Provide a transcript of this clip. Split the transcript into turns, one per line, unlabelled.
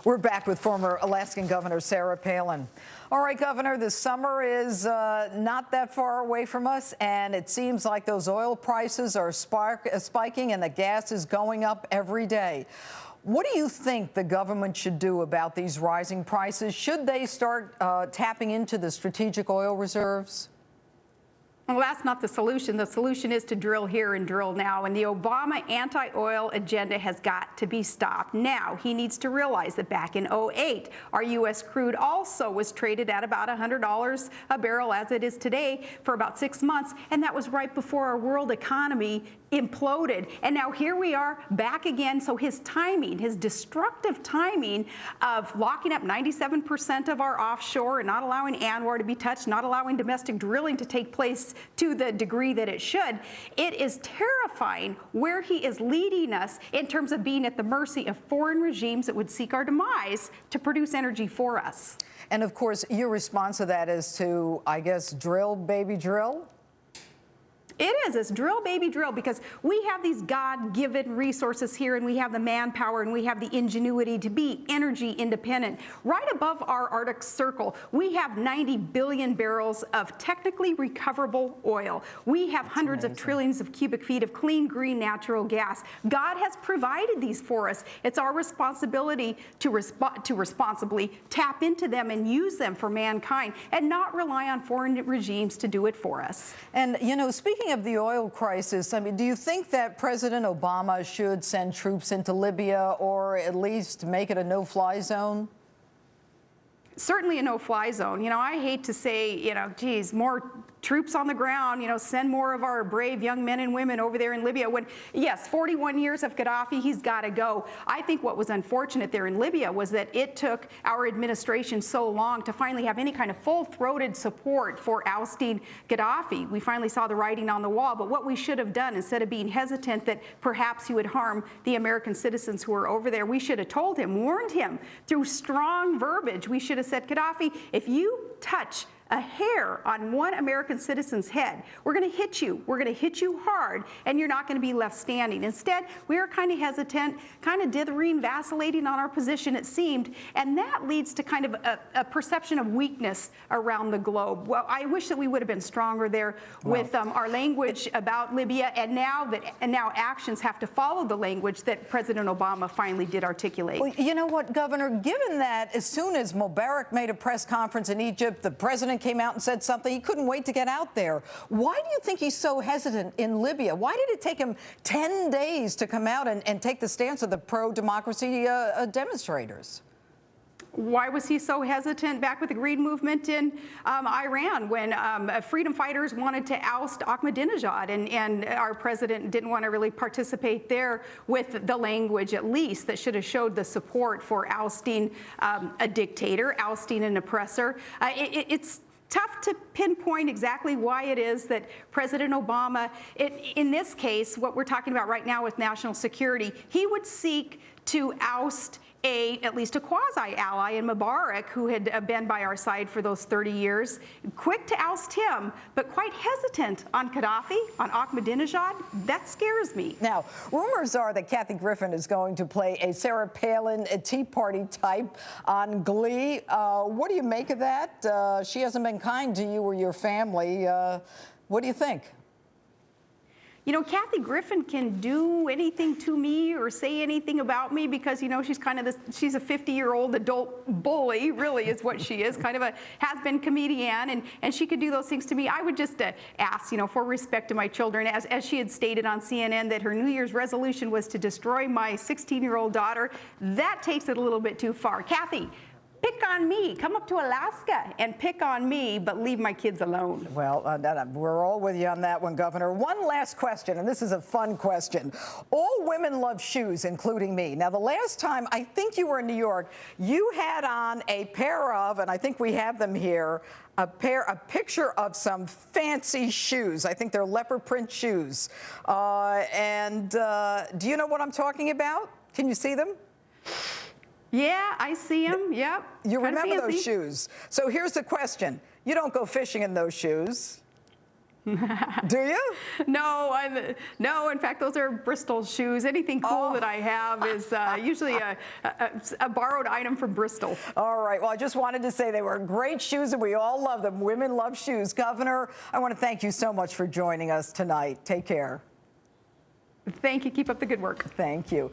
We're back with former Alaskan Governor Sarah Palin. All right, Governor, the summer is not that far away from us, and it seems like those oil prices are spiking and the gas is going up every day. What do you think the government should do about these rising prices? Should they start tapping into the strategic oil reserves?
Well, that's not the solution. The solution is to drill here and drill now. And the Obama anti-oil agenda has got to be stopped. Now, he needs to realize that back in 2008, our U.S. crude also was traded at about $100 a barrel as it is today for about 6 months. And that was right before our world economy imploded. And now here we are back again. So his timing, his destructive timing of locking up 97% of our offshore and not allowing ANWR to be touched, not allowing domestic drilling to take place to the degree that it should, it is terrifying where he is leading us in terms of being at the mercy of foreign regimes that would seek our demise to produce energy for us.
And of course, your response to that is to, I guess, drill, baby, drill?
It is. It's drill, baby, drill, because we have these God-given resources here, and we have the manpower, and we have the ingenuity to be energy independent. Right above our Arctic Circle, we have 90 billion barrels of technically recoverable oil. We have hundreds of trillions of cubic feet of clean, green, natural gas. God has provided these for us. It's our responsibility to responsibly tap into them and use them for mankind, and not rely on foreign regimes to do it for us.
And, you know, speaking of the oil crisis, I mean, do you think that President Obama should send troops into Libya or at least make it a no-fly zone?
Certainly a no-fly zone. You know, I hate to say, you know, geez, more troops on the ground, you know, send more of our brave young men and women over there in Libya. When, yes, 41 years of Gaddafi, he's got to go. I think what was unfortunate there in Libya was that it took our administration so long to finally have any kind of full-throated support for ousting Gaddafi. We finally saw the writing on the wall, but what we should have done, instead of being hesitant that perhaps he would harm the American citizens who are over there, we should have told him, warned him through strong verbiage. We should have said, Gaddafi, if you touch a hair on one American citizen's head, we're going to hit you. We're going to hit you hard, and you're not going to be left standing. Instead, we are kind of hesitant, kind of dithering, vacillating on our position, it seemed, and that leads to kind of a perception of weakness around the globe. Well, I wish that we would have been stronger there with our language about Libya, and now actions have to follow the language that President Obama finally did articulate.
Well, you know what, Governor, given that as soon as Mubarak made a press conference in Egypt, the president came out and said something, he couldn't wait to get out there. Why do you think he's so hesitant in Libya? Why did it take him 10 days to come out and take the stance of the pro-democracy demonstrators?
Why was he so hesitant back with the Green Movement in Iran when freedom fighters wanted to oust Ahmadinejad, and our president didn't want to really participate there with the language, at least, that should have showed the support for ousting a dictator, ousting an oppressor? It's tough to pinpoint exactly why it is that President Obama, in this case, what we're talking about right now with national security, he would seek to oust at least a quasi-ally in Mubarak, who had been by our side for those 30 years, quick to oust him, but quite hesitant on Gaddafi, on Ahmadinejad. That scares me.
Now, rumors are that Kathy Griffin is going to play a Sarah Palin, a Tea Party type on Glee. What do you make of that? She hasn't been kind to you or your family. What do you think?
You know, Kathy Griffin can do anything to me or say anything about me because, you know, she's kind of she's a 50-year-old adult bully, really is what she is, kind of a has-been comedian, and she could do those things to me. I would just ask, you know, for respect to my children, as she had stated on CNN that her New Year's resolution was to destroy my 16-year-old daughter. That takes it a little bit too far. Kathy, pick on me. Come up to Alaska and pick on me, but leave my kids alone.
Well, we're all with you on that one, Governor. One last question, and this is a fun question. All women love shoes, including me. Now, the last time I think you were in New York, you had on a pair of, and I think we have them here, a picture of some fancy shoes. I think they're leopard print shoes. Do you know what I'm talking about? Can you see them?
Yeah, I see them. Yep.
You remember those shoes. So here's the question. You don't go fishing in those shoes. Do you?
No, no. In fact, those are Bristol shoes. Anything cool that I have is usually a borrowed item from Bristol.
All right. Well, I just wanted to say they were great shoes, and we all love them. Women love shoes. Governor, I want to thank you so much for joining us tonight. Take care.
Thank you. Keep up the good work.
Thank you.